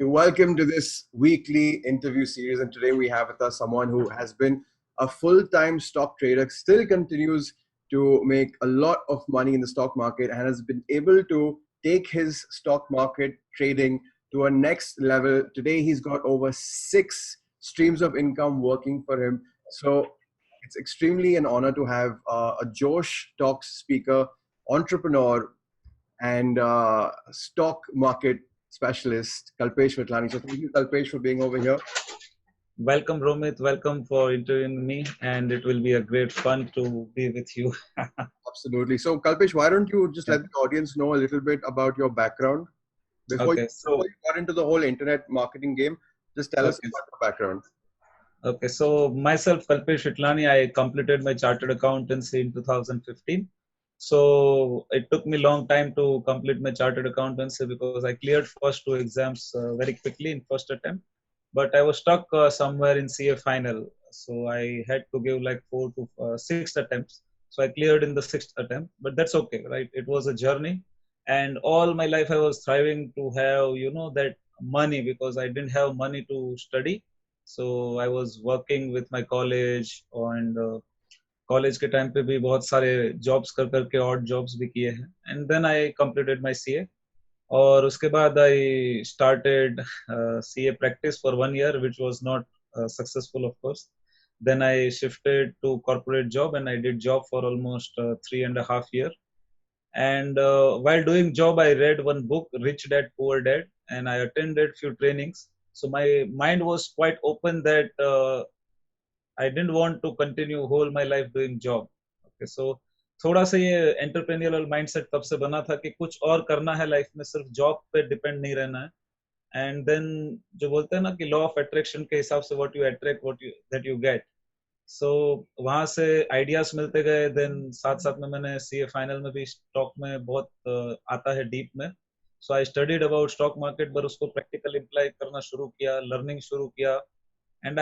Welcome to this weekly interview series. And today we have with us someone who has been a full time stock trader, still continues to make a lot of money in the stock market, and has been able to take his stock market trading to a next level. Today, he's got over 6 streams of income working for him. So it's extremely an honor to have a Josh Talks speaker, entrepreneur, and stock market specialist, Kalpesh.vithalani. So thank you, Kalpesh, for being over here. Welcome, Romit. Welcome for interviewing me, and it will be a great fun to be with you. Absolutely. So, Kalpesh, why don't you just let the audience know a little bit about your background before So you got into the whole internet marketing game? Just tell us okay, about your background. okay. So myself, Kalpesh Vithalani, I completed my chartered accountancy in 2015. So it took me long time to complete my chartered accountancy because I cleared first two exams very quickly in first attempt. But I was stuck somewhere in CA final, so I had to give like 4 to 6 attempts. So I cleared in the sixth attempt, but that's okay, right? It was a journey, and all my life I was striving to have that money because I didn't have money to study. So I was working with my college and college के time पे भी बहुत सारे jobs कर करके odd jobs भी किए हैं and then I completed my CA और उसके बाद I started CA practice for 1 year which was not successful of course. Then I shifted to corporate job and I did job for almost 3.5 years. And while doing job, I read one book, Rich Dad Poor Dad, and I attended few trainings. So my mind was quite open that I didn't want to continue whole my life doing job. Okay, so थोड़ा सा ये entrepreneurial mindset तब से बना था कि कुछ और करना है लाइफ में, सिर्फ जॉब पे डिपेंड नहीं रहना है. एंड देन जो बोलते हैं ना कि लॉ ऑफ अट्रैक्शन के हिसाब से what you attract what you that you get. So वहां से आइडियाज मिलते गए. देन साथ साथ में मैंने सीए फाइनल में भी स्टॉक में बहुत आता है डीप में. So I studied about stock market, पर उसको प्रैक्टिकल अप्लाई करना शुरू किया, लर्निंग शुरू किया. And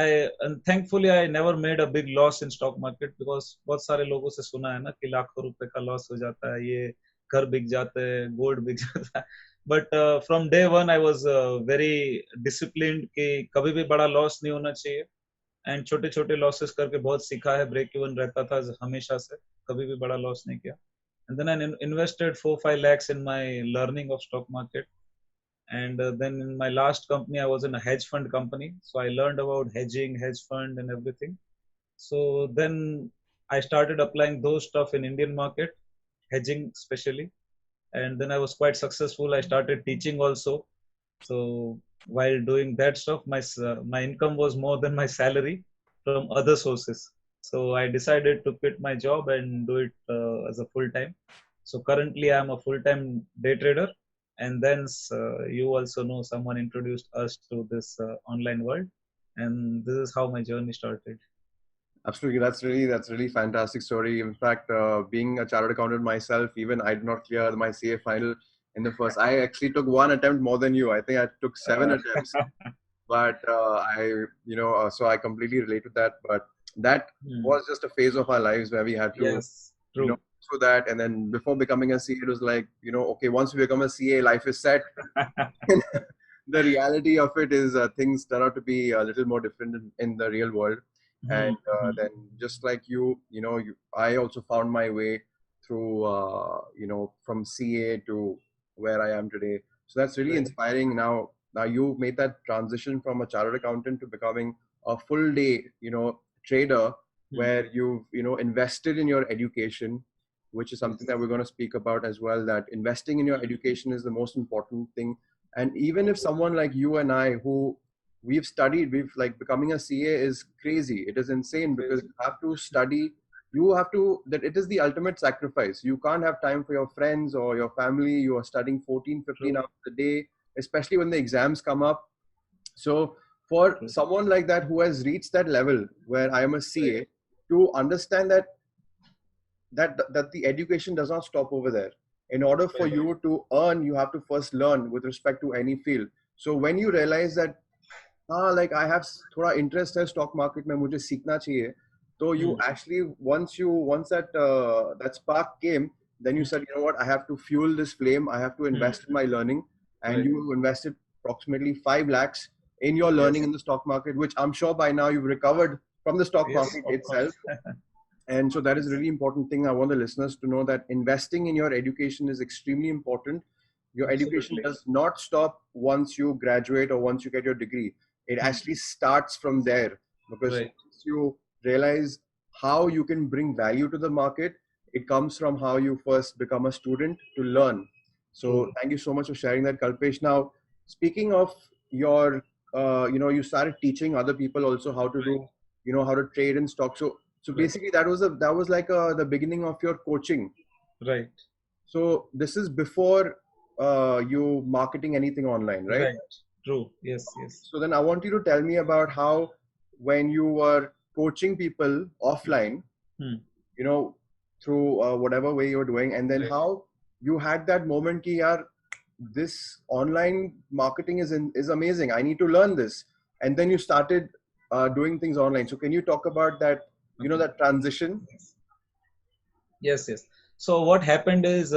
thankfully I never made a big loss in stock market because बहुत सारे लोगों से सुना है ना कि लाखों रुपए का लॉस हो जाता है, ये घर बिक जाते हैं, गोल्ड बिक जाता है. But from day one I was very disciplined कि कभी भी बड़ा लॉस नहीं होना चाहिए. एंड छोटे छोटे लॉसेस करके बहुत सीखा है. ब्रेक इवन रहता था हमेशा से, कभी भी बड़ा लॉस नहीं किया. And then I invested 4-5 lakhs in my learning of stock market. And then in my last company I was in a hedge fund company, so I learned about hedging, hedge fund and everything. So then I started applying those stuff in Indian market, hedging especially. And then I was quite successful. I started teaching also. So while doing that stuff, my income was more than my salary from other sources. So I decided to quit my job and do it as a full time. So currently I am a full time day trader. And then you also know someone introduced us to this online world, and this is how my journey started. Absolutely, that's really fantastic story. In fact, being a chartered accountant myself, even I did not clear my CA final in the first. I actually took one attempt more than you. I think I took 7 attempts. But so I completely relate to that. But that was just a phase of our lives where we had to, Yes, true. through that. And then before becoming a CA, it was like, okay, once we become a CA, life is set. The reality of it is things turn out to be a little more different in the real world. And then just like I also found my way through, from CA to where I am today. So that's really inspiring. Now you made that transition from a chartered accountant to becoming a full day, trader, where you've, invested in your education, which is something that we're going to speak about as well, that investing in your education is the most important thing. And even if someone like you and I, who we've studied, we've like becoming a CA is crazy. It is insane because you have to study. That it is the ultimate sacrifice. You can't have time for your friends or your family. You are studying 14, 15 hours a day, especially when the exams come up. So for someone like that who has reached that level where I am a CA, to understand that the education does not stop over there. In order for you to earn, you have to first learn with respect to any field. So when you realize that, like I have thoda interest है stock market में, मुझे सीखना चाहिए, so you actually once that spark came, then you said, you know what, I have to fuel this flame. I have to invest in my learning, and you invested approximately 5 lakhs in your learning Yes. in the stock market, which I'm sure by now you've recovered from the stock Yes, market of itself. course. And so that is a Yes, really important thing. I want the listeners to know that investing in your education is extremely important. Your education absolutely. does not stop once you graduate or once you get your degree. It Hmm. actually starts from there, because Right. once you realize how you can bring value to the market, it comes from how you first become a student to learn. True. So thank you so much for sharing that, Kalpesh. Now, speaking of your, you started teaching other people also how to Right. do, how to trade in stock. So Right. basically, that was like the beginning of your coaching. Right. So this is before you marketing anything online, right? Right. True. Yes. Yes. So then I want you to tell me about how, when you were coaching people offline, Hmm. you know, through whatever way you're doing, and then Right. how you had that moment ki yaar, this online marketing is amazing. I need to learn this, and then you started doing things online. So can you talk about that? Okay. That transition. Yes. Yes, yes. So what happened is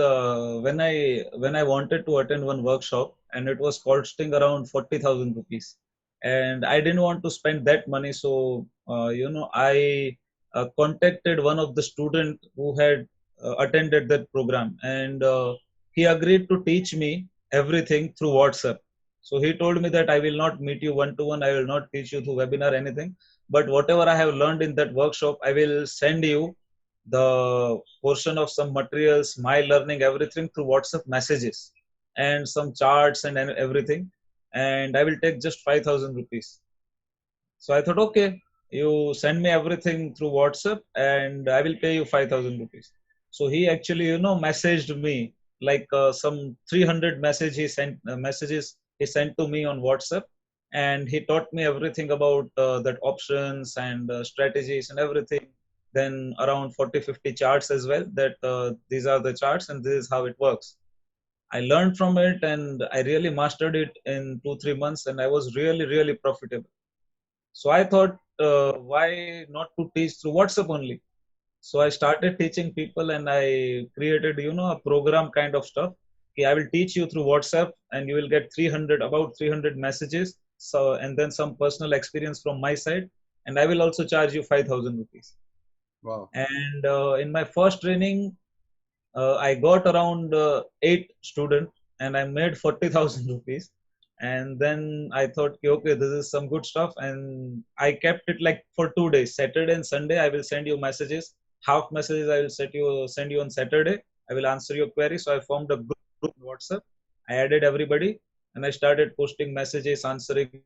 when I wanted to attend one workshop and it was costing around 40,000 rupees, and I didn't want to spend that money. So I contacted one of the student who had attended that program, and he agreed to teach me everything through WhatsApp. So he told me that I will not meet you one to one. I will not teach you through webinar anything, but whatever I have learned in that workshop, I will send you the portion of some materials, my learning, everything through WhatsApp messages and some charts and everything. And I will take just 5,000 rupees. So I thought, okay, you send me everything through WhatsApp and I will pay you 5,000 rupees. So he actually, messaged me like some 300 messages he sent to me on WhatsApp. And he taught me everything about that options and strategies and everything. Then around 40, 50 charts as well, that these are the charts and this is how it works. I learned from it and I really mastered it in 2, 3 months, and I was really, really profitable. So I thought, why not to teach through WhatsApp only? So I started teaching people, and I created, a program kind of stuff. Okay, I will teach you through WhatsApp, and you will get about 300 messages. So, and then some personal experience from my side, and I will also charge you 5,000 rupees. Wow. And in my first training, I got around 8 students and I made 40,000 rupees. And then I thought, okay, this is some good stuff. And I kept it like for 2 days, Saturday and Sunday. I will send you messages. Half messages I will send you on Saturday. I will answer your query. So I formed a group on WhatsApp. I added everybody and I started posting messages, answering,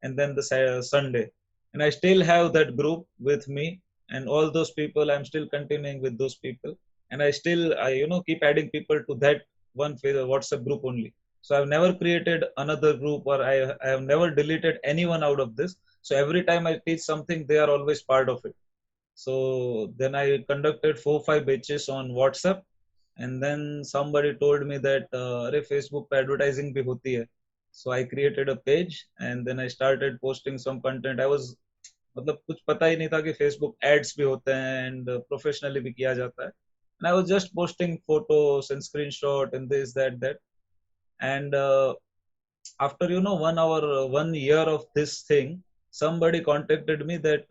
and then the Sunday. And I still have that group with me, and all those people, I'm still continuing with those people, and I still keep adding people to that one WhatsApp group only. So I've never created another group, or I have never deleted anyone out of this. So every time I teach something, they are always part of it. So then I conducted 4, 5 batches on WhatsApp, and then somebody told me that अरे Facebook पे advertising भी होती है. So I created a page and then I started posting some content. I was मतलब कुछ पता ही नहीं था कि फेसबुक एड्स भी होते हैं एंड प्रोफेशनली भी किया जाता है. And I was just posting photos and screenshot and this, that. And after 1 hour, 1 year of this thing, somebody contacted me that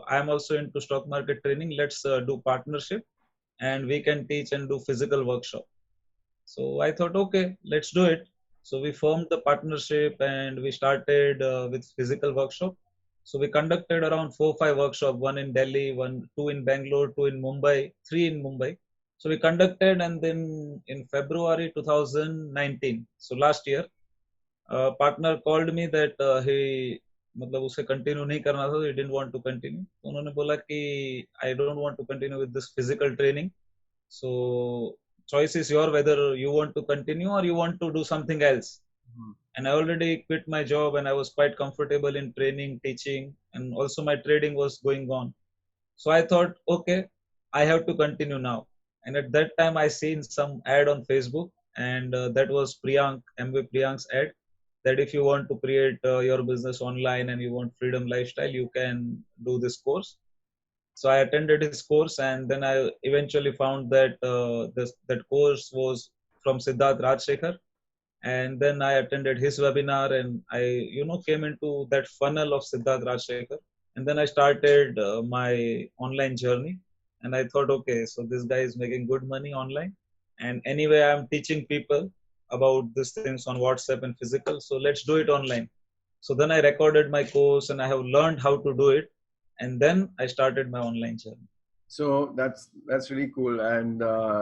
I am also into stock market training. Let's do partnership, and we can teach and do physical workshop. So I thought, okay, let's do it. So we formed the partnership and we started with physical workshop. So we conducted around 4, 5 workshops, one in Delhi, two in Bangalore, two in Mumbai, three in Mumbai. So we conducted, and then in February 2019, so last year, partner called me that he मतलब उसे continue नहीं करना था, he didn't want to continue. तो उन्होंने बोला कि I don't want to continue with this physical training. So choice is your whether you want to continue or you want to do something else. Mhm. And I already quit my job and I was quite comfortable in training, teaching, and also my trading was going on. So I thought, okay, I have to continue now. And at that time, I seen some ad on Facebook, and that was MV Priyank's ad, that if you want to create your business online and you want freedom lifestyle, you can do this course. So I attended his course, and then I eventually found that that course was from Siddharth Rajsekhar, And then I attended his webinar, and I, came into that funnel of Siddharth Rajshekhar. And then I started my online journey. And I thought, okay, so this guy is making good money online. And anyway, I'm teaching people about these things on WhatsApp and physical. So let's do it online. So then I recorded my course and I have learned how to do it. And then I started my online journey. So that's really cool. And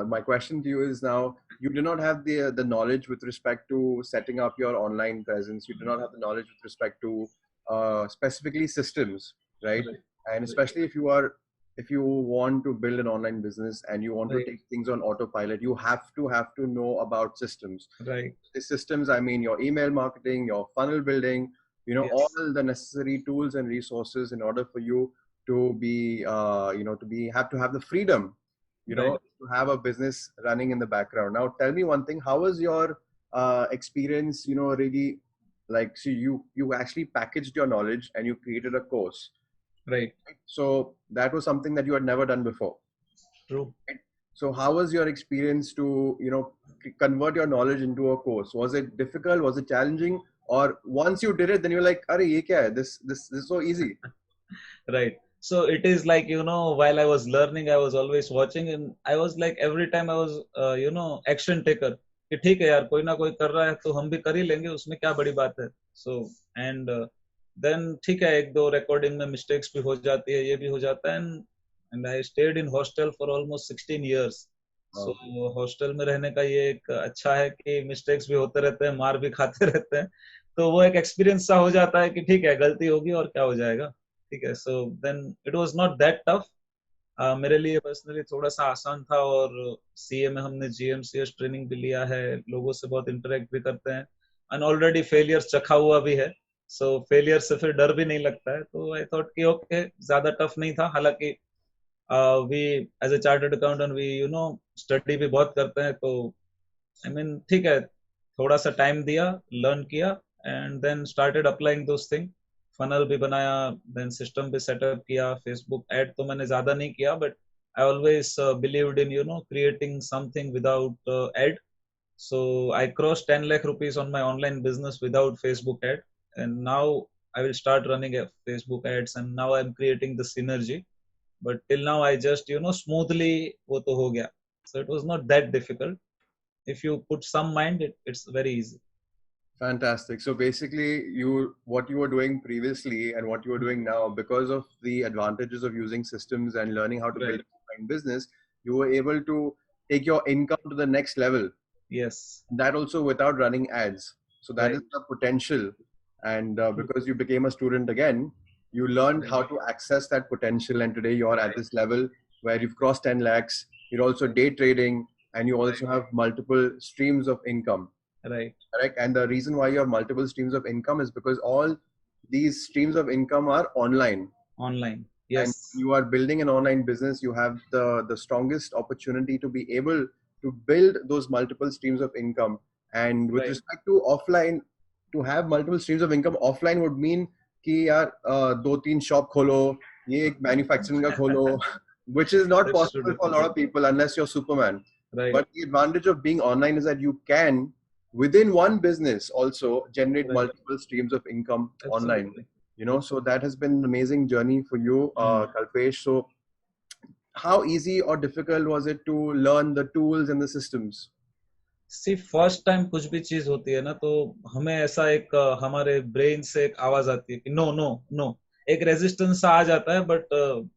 my question to you is now, you do not have the knowledge with respect to setting up your online presence. You do not have the knowledge with respect to specifically systems, right? Right. And especially if you want to build an online business and you want to Right. take things on autopilot, you have to know about systems. Right. The systems, I mean, your email marketing, your funnel building, all Yes. the necessary tools and resources in order for you to be have to have the freedom, Right. to have a business running in the background. Now tell me one thing, how was your experience, really, like, see, you actually packaged your knowledge and you created a course. Right. So that was something that you had never done before. True. So how was your experience to, convert your knowledge into a course? Was it difficult? Was it challenging? Or once you did it, then you're like, "Arey, ye kya hai? This is so easy." Right. So it is like, while I was learning, I was always watching, and I was like, every time I was, action taker. कि ठीक है यार, कोई ना कोई कर रहा है तो हम भी कर ही लेंगे, उसमें क्या बड़ी बात है. So and then ठीक है, एक दो recording में mistakes भी हो जाती है, ये भी हो जाता है, and I stayed in hostel for almost 16 years. So Wow. hostel में रहने का ये एक अच्छा है कि mistakes भी होते रहते हैं, मार भी खाते रहते हैं, तो वो एक experience सा हो जाता है कि ठीक है, गलती होगी और क्या हो जाएगा. ठीक है. So then it was not that tough. मेरे लिए पर्सनली थोड़ा सा आसान था, और सीए में हमने जीएमसीएस ट्रेनिंग भी लिया है, लोगों से बहुत इंटरेक्ट भी करते हैं, एंड ऑलरेडी फेलियर चखा हुआ भी है. सो फेलियर से फिर डर भी नहीं लगता है, तो आई थॉट कि ओके, ज्यादा टफ नहीं था. हालांकि we as a chartered accountant we study भी बहुत करते हैं, तो आई मीन ठीक है, थोड़ा सा टाइम दिया, लर्न किया, and then started applying those thing. Funnel भी बनाया, देन सिस्टम भी सेटअप किया. फेसबुक एड तो मैंने ज्यादा नहीं किया, but I always believed in creating something without ad. So I crossed 10 lakh rupees on my online business without Facebook ad, and now I will start running Facebook ads, and now I'm creating the synergy. But till now I just smoothly wo to ho gaya. So it was not that difficult. If you put some mind, it's very easy. Fantastic. So basically, what you were doing previously and what you were doing now, because of the advantages of using systems and learning how to build Right. an online business, you were able to take your income to the next level. Yes. That also without running ads. So that is Right. the potential. And because you became a student again, you learned Right. how to access that potential. And today you're at this level where you've crossed 10 lakhs. You're also day trading and you also have multiple streams of income. Right. Correct. And the reason why you have multiple streams of income is because all these streams of income are online. Online. And Yes. you are building an online business, you have the strongest opportunity to be able to build those multiple streams of income. And with Right. respect to offline, to have multiple streams of income offline would mean कि यार दो तीन shop खोलो, ये एक manufacturing का खोलो, which is not That's too possible for a lot difficult. of people unless you're Superman. Right. But the advantage of being online is that you can, within one business, also generate Right. multiple streams of income online. Absolutely. So that has been an amazing journey for you, Mm. Kalpesh. So how easy or difficult was it to learn the tools and the systems? See first time कुछ भी चीज होती है ना, तो हमें ऐसा एक हमारे ब्रेन से एक आवाज आती है कि नो नो नो. एक रेजिस्टेंस आ जाता है, बट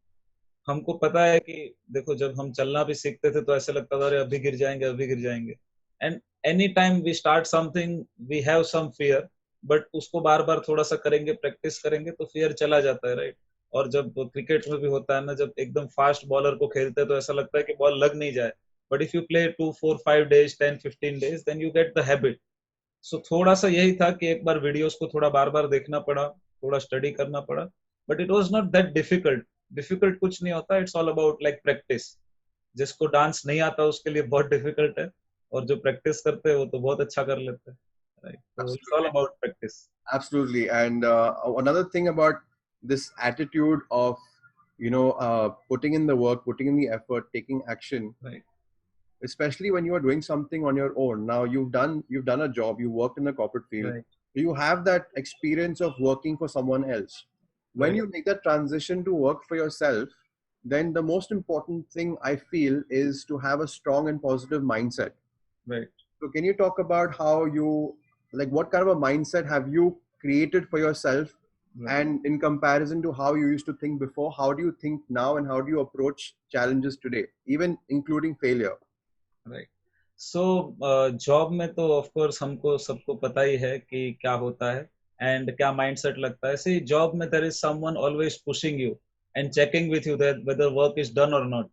हमको पता है कि देखो, जब हम चलना भी सीखते थे तो ऐसे लगता था अरे अभी गिर जाएंगे, अभी गिर जाएंगे. And any time we start something, we have some fear, but उसको बार बार थोड़ा सा करेंगे, प्रैक्टिस करेंगे, तो फियर चला जाता है. राइट. और जब क्रिकेट में भी होता है ना, जब एकदम फास्ट बॉलर को खेलते हैं तो ऐसा लगता है कि बॉल लग नहीं जाए, but if you play 2 4 5 days 10 15 days, then you get the habit. So थोड़ा सा यही था कि एक बार वीडियोस को थोड़ा बार बार देखना पड़ा, थोड़ा स्टडी करना पड़ा, but it was not that difficult. Difficult कुछ नहीं होता, it's all about like practice. जिसको डांस नहीं आता उसके लिए बहुत डिफिकल्ट है, और जो प्रैक्टिस करते हैं वो तो बहुत अच्छा कर लेते हैं. राइट. तो it's all Absolutely. About practice. Absolutely. And another thing about this attitude of, putting in the work, putting in the effort, taking action, right. especially when you are doing something on your own. Now you've done a job, you worked in the corporate field, Right. you have that experience of working for someone else. When Right. you make that transition to work for yourself, then the most important thing I feel is to have a strong and positive mindset. Right. So can you talk about how you, like, what kind of a mindset have you created for yourself? Right. And in comparison to how you used to think before, how do you think now and how do you approach challenges today, even including failure? Right so job में तो of course हमको सबको पता ही है कि क्या होता है एंड क्या माइंडसेट लगता है सी जॉब में there is someone always pushing you and checking with you that whether work is done or not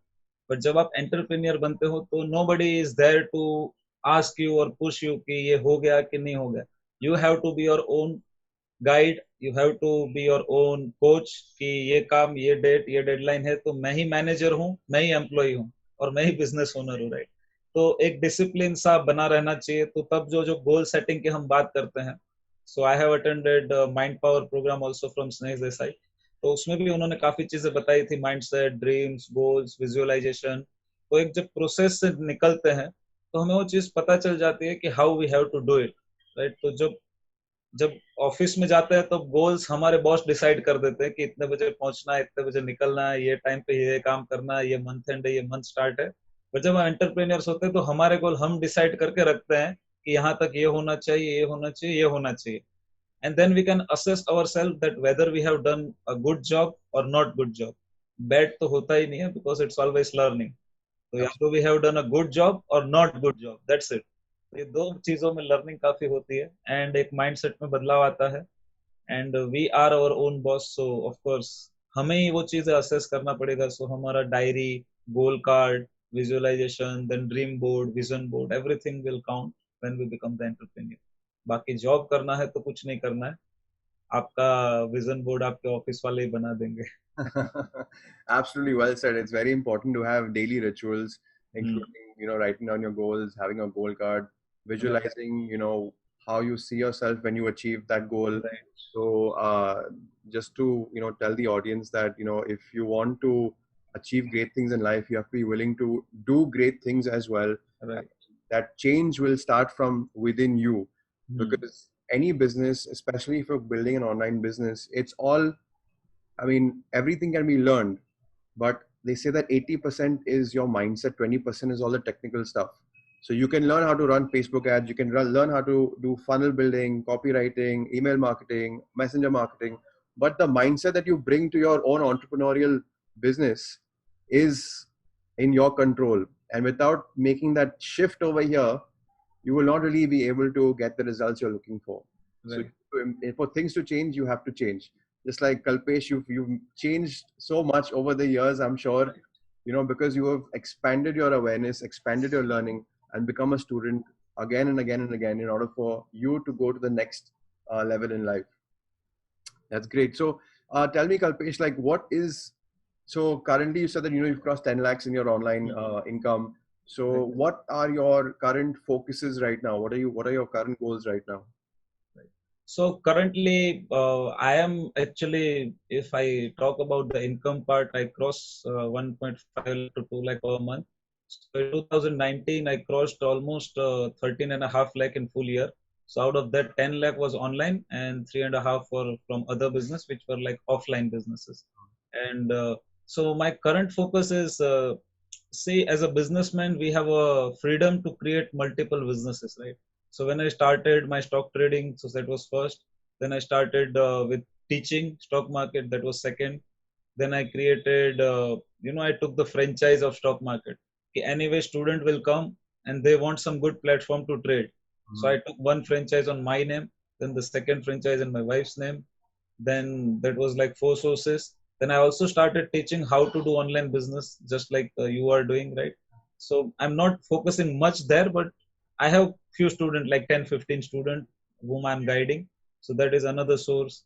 but जब आप एंटरप्रेन्योर बनते हो तो nobody is there to ask you or push you कि ये हो गया कि नहीं हो गया you have to be your own guide you have to be your own coach कि ये काम ये डेट ये डेडलाइन है तो मैं ही मैनेजर हूँ मैं ही एम्प्लॉय हूँ और मैं ही बिजनेस ओनर हूँ राइट तो एक डिसिप्लिन सा बना रहना चाहिए तो तब जो जो गोल सेटिंग की हम बात करते हैं so I have attended mind power program also from Sneh Desai तो उसमें भी उन्होंने काफी चीजें बताई थी माइंडसेट ड्रीम्स गोल्स विजुअलाइजेशन तो एक जब प्रोसेस से निकलते हैं तो हमें वो चीज पता चल जाती है कि how we have to do it right तो जब जब ऑफिस में जाते हैं तो गोल्स हमारे बॉस डिसाइड कर देते हैं कि इतने बजे पहुंचना है इतने बजे निकलना है ये टाइम पे ये काम करना है ये मंथ एंड है ये मंथ स्टार्ट है बट जब हम एंटरप्रेन्योर्स होते हैं तो हमारे गोल हम डिसाइड करके रखते हैं कि यहाँ तक ये होना चाहिए ये होना चाहिए ये होना चाहिए and then we can assess our self that whether we have done a good job और नॉट गुड जॉब बैड तो होता ही नहीं है बिकॉज इट्स ऑलवेज लर्निंग तो या तो we have done a good job और not good job that's it ये दो चीजों में लर्निंग काफी होती है एंड एक माइंडसेट में बदलाव आता है and we are our own boss so of course हमें ही वो चीजें असेस करना पड़ेगा सो हमारा diary goal card visualisation then dream board vision board everything will count when we become the entrepreneur बाकी जॉब करना है तो कुछ नहीं करना है आपका विजन बोर्ड आपके ऑफिस वाले ही बना देंगे Absolutely well said. It's very important to have daily rituals, hmm including, writing down your goals, having a goal card, right visualizing, how you see yourself when you achieve that goal. Right So, just to, tell the audience that, if you want to achieve great things in life, you have to be willing to do great things as well. And right that change will start from within you, hmm because any business, especially if you're building an online business, it's all, I mean, everything can be learned, but they say that 80% is your mindset, 20% is all the technical stuff. So you can learn how to run Facebook ads, you can learn how to do funnel building, copywriting, email marketing, messenger marketing, but the mindset that you bring to your own entrepreneurial business is in your control. And without making that shift over here, you will not really be able to get the results you're looking for. So right for things to change, you have to change. Just like Kalpesh, you've changed so much over the years, I'm sure, because you have expanded your awareness, expanded your learning, and become a student again and again and again in order for you to go to the next level in life. That's great. So tell me, Kalpesh, like what is, so currently you said that, you've crossed 10 lakhs in your online income. So right what are your current focuses right now? What are your current goals right now? So currently, I am actually, if I talk about the income part, I cross 1.5 lakh to 2 lakh per month. So in 2019, I crossed almost 13 and a half lakh in full year. So out of that, 10 lakh was online and three and a half were from other business, which were like offline businesses. And so my current focus is, see, as a businessman, we have a freedom to create multiple businesses, right? So when I started my stock trading, so that was first. Then I started with teaching stock market. That was second. Then I created, I took the franchise of stock market. Okay, anyway, student will come and they want some good platform to trade. So I took one franchise on my name, then the second franchise in my wife's name. Then that was like four sources. Then I also started teaching how to do online business, just like you are doing, right? So I'm not focusing much there, but I have few students, like 10, 15 students whom I'm guiding. So that is another source.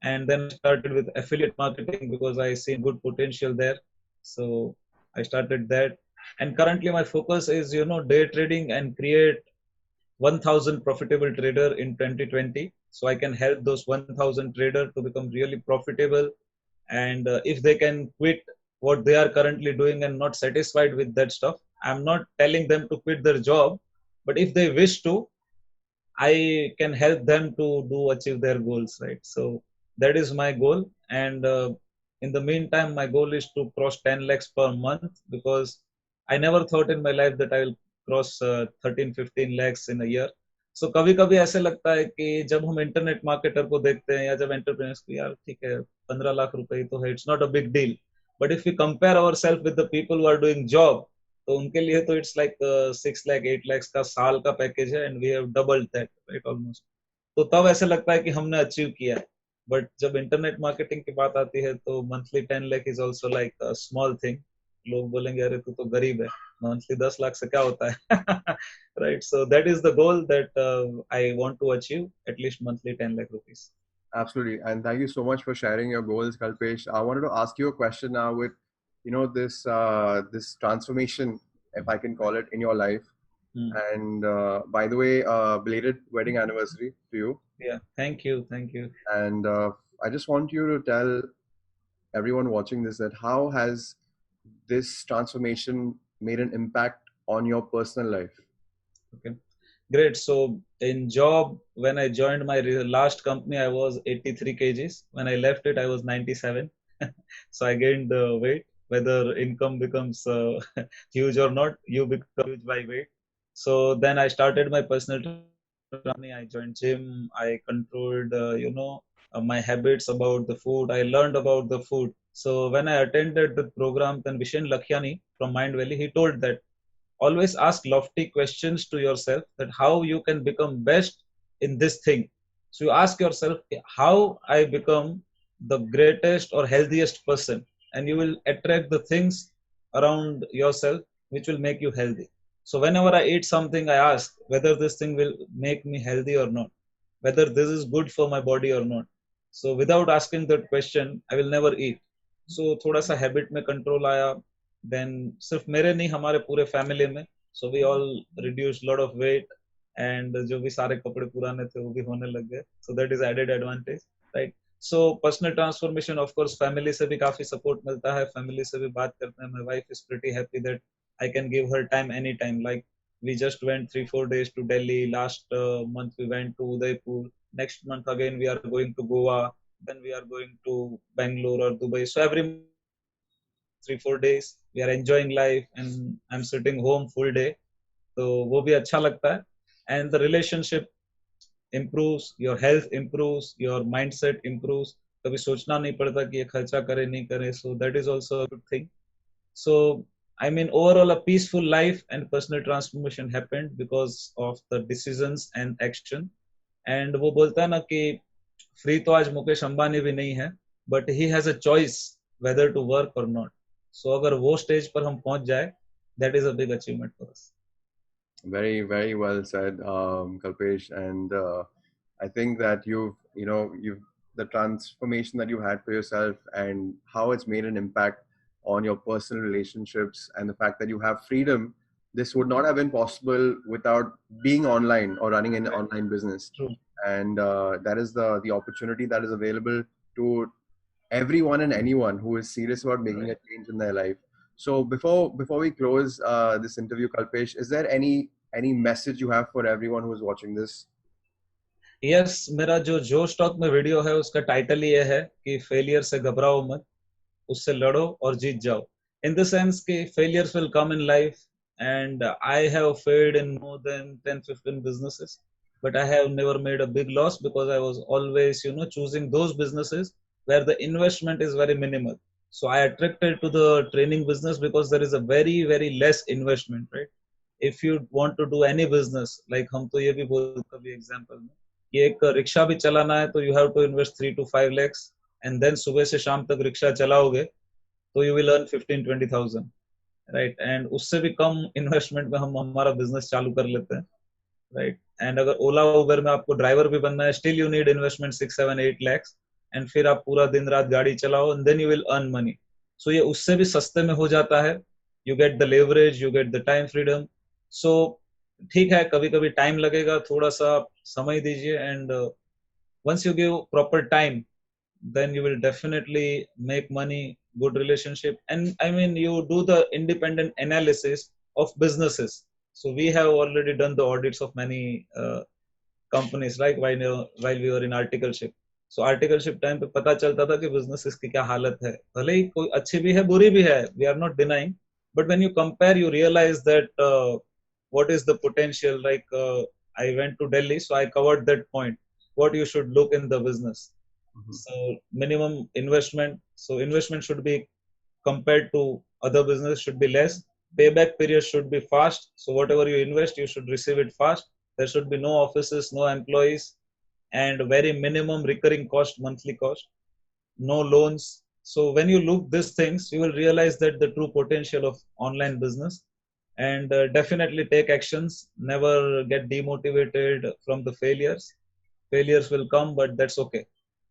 And then I started with affiliate marketing because I see good potential there. So I started that. And currently my focus is, day trading and create 1000 profitable trader in 2020. So I can help those 1000 trader to become really profitable. And if they can quit what they are currently doing and not satisfied with that stuff, I'm not telling them to quit their job, but if they wish to, I can help them to do achieve their goals, right? So that is my goal. And in the meantime, my goal is to cross 10 lakhs per month, because I never thought in my life that I will cross 13-15 lakhs in a year. So कभी कभी ऐसे लगता है कि जब हम internet marketer को देखते हैं या जब एंटरप्रेन्योर्स को, यार ठीक है 15 लाख रुपए ही तो है, it's not a big deal. But if we compare our self with the people who are doing job, तो उनके लिए तो इट्स लाइक 6 लाख 8 लाख का साल का पैकेज है, and we have doubled that, right, almost. तो तब ऐसे लगता है कि हमने अचीव किया है. बट जब इंटरनेट मार्केटिंग की बात आती है तो monthly 10 lakh is also like small thing. लोग बोलेंगे अरे तू तो गरीब है, मंथली 10 लाख से क्या होता है. Right, so that is the goal that I want to achieve, at least monthly 10 lakh rupees. Absolutely. And thank you so much for sharing your goals, Kalpesh. I wanted to ask you a question now with, this transformation, if I can call it, in your life. And by the way, belated wedding anniversary to you. Yeah, thank you, thank you. And I just want you to tell everyone watching this that how has this transformation made an impact on your personal life? Okay. Great. So in job, when I joined my last company, I was 83 kgs. When I left it, I was 97. So I gained weight. Whether income becomes huge or not, you become huge by weight. So then I started my personal journey. I joined gym. I controlled, my habits about the food. I learned about the food. So when I attended the program, then Vishen Lakhiani from Mind Valley, he told that always ask lofty questions to yourself, that how you can become best in this thing. So you ask yourself how I become the greatest or healthiest person, and you will attract the things around yourself which will make you healthy. So whenever I eat something, I ask whether this thing will make me healthy or not, whether this is good for my body or not. So without asking that question, I will never eat. So थोड़ा सा habit में control आया. Then सिर्फ मेरे नहीं, हमारे पूरे family में. So we all reduced lot of weight, and जो भी सारे कपड़े पुराने थे वो भी होने लग गए. So that is added advantage, right? So personal transformation, of course, family से भी काफी support मिलता है. Family से भी बात करते हैं. My wife is pretty happy that I can give her time anytime. Like we just went 3-4 days to Delhi. Last month we went to Udaipur. Next month again we are going to Goa. Then we are going to Bangalore or Dubai. So every 3-4 days we are enjoying life, and I'm sitting home full day. तो वो भी अच्छा लगता है. And the relationship improves, your health improves, your mindset improves. कभी सोचना नहीं पड़ता कि ये खर्चा करे नहीं करे. So that is also a good thing. So I mean overall a peaceful life and personal transformation happened because of the decisions and action. And वो बोलता है ना कि फ्री तो आज मुकेश अंबानी भी नहीं है, but he has a choice whether to work or not. So अगर वो स्टेज पर हम पहुंच जाए, that is a big achievement for us. Very, very well said, Kalpesh. And I think that you've the transformation that you had for yourself and how it's made an impact on your personal relationships and the fact that you have freedom. This would not have been possible without being online or running an online business. True. And that is the opportunity that is available to everyone and anyone who is serious about making a change in their life. So before we close this interview, Kalpesh, is there any message you have for everyone who is watching this? Yes, मेरा जो stock में video है उसका title ये है कि failure से घबराओ मत, उससे लड़ो और जीत जाओ. In the sense कि failures will come in life, and I have failed in more than 10-15 businesses, but I have never made a big loss because I was always choosing those businesses where the investment is very minimal. So I attracted to the training business because there is a very very less investment, right? If you want to do any business, like हम तो ये भी बोलते कभी example में कि एक rickshaw भी चलाना है तो you have to invest 3 to 5 lakhs, and then सुबह से शाम तक रिक्शा चलाओगे तो you will earn 15-20,000, right? And उससे भी कम इन्वेस्टमेंट में हम हमारा बिजनेस चालू कर लेते हैं, right? And अगर ओला उबर में आपको ड्राइवर भी बनना है, still you need investment 6-7-8 lakhs, and फिर आप पूरा दिन रात गाड़ी चलाओ, and then you will earn money. So ये उससे भी सस्ते में हो जाता है. You get the leverage, you get the time freedom. So ठीक है, कभी कभी टाइम लगेगा, थोड़ा सा समय दीजिए, and once you give proper time, then you will definitely make money, good relationship. And I mean you do the independent analysis of businesses. So we have already done the audits of many companies, right? While we were in articleship. So articleship time पे पता चलता था कि businesses की क्या हालत है. भले ही कोई अच्छी भी है, बुरी भी है. We are not denying. But when you compare, you realize that what is the potential. Like I went to Delhi, so I covered that point. What you should look in the business. Mhm. So minimum investment. So investment should be compared to other business should be less. Payback period should be fast. So whatever you invest, you should receive it fast. There should be no offices, no employees, and very minimum recurring cost, monthly cost, no loans. So when you look these things, you will realize that the true potential of online business, and definitely take actions. Never get demotivated from the failures. Failures will come, but that's okay.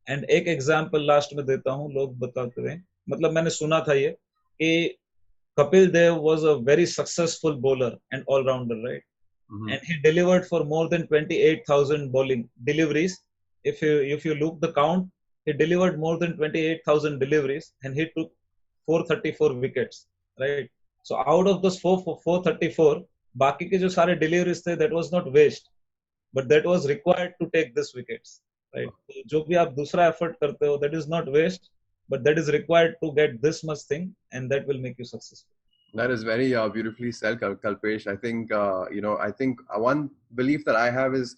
And एक example last में देता हूँ, लोग बताते हैं, मतलब मैंने सुना था ये कि Kapil Dev was a very successful bowler and allrounder, right? Mhm. And he delivered for more than 28,000 bowling deliveries. If you look the count, he delivered more than 28,000 deliveries and he took 434 wickets, right? So out of those 434, बाकी के जो सारे deliveries थे, that was not waste, but that was required to take this wickets, right? So जो भी आप दूसरा effort करते हो, that is not waste, but that is required to get this much thing, and that will make you successful. That is very beautifully said, Kalpesh. I think I think one belief that I have is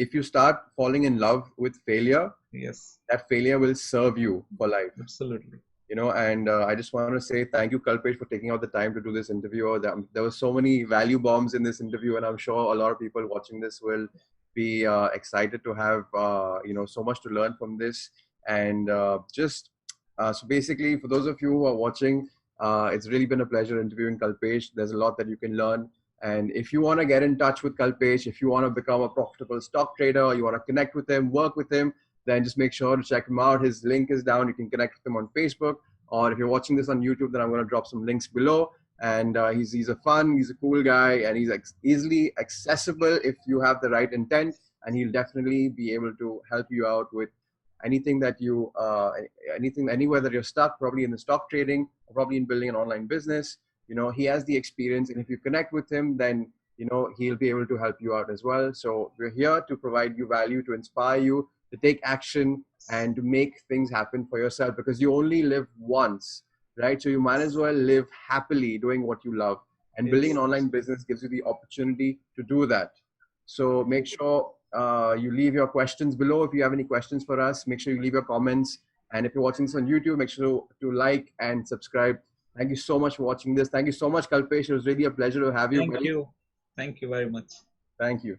if you start falling in love with failure, Yes, that failure will serve you for life. absolutely. And I just want to say thank you, Kalpesh, for taking out the time to do this interview. There were so many value bombs in this interview, and I'm sure a lot of people watching this will be excited to have so much to learn from this. And just so basically, for those of you who are watching, it's really been a pleasure interviewing Kalpesh. There's a lot that you can learn. And if you want to get in touch with Kalpesh, if you want to become a profitable stock trader, or you want to connect with him, work with him, then just make sure to check him out. His link is down. You can connect with him on Facebook, or if you're watching this on YouTube, then I'm going to drop some links below. And he's a cool guy, and he's easily accessible if you have the right intent. And he'll definitely be able to help you out with anything that you anywhere that you're stuck, probably in the stock trading, or probably in building an online business. He has the experience, and if you connect with him, then he'll be able to help you out as well. So we're here to provide you value, to inspire you, to take action, and to make things happen for yourself, because you only live once, right? So you might as well live happily doing what you love, and building Yes. an online business gives you the opportunity to do that. So make sure you leave your questions below. If you have any questions for us, make sure you leave your comments. And if you're watching this on YouTube, make sure to like and subscribe. Thank you so much for watching this. Thank you so much, Kalpesh. It was really a pleasure to have you, Thank buddy. you. Thank you very much. Thank you.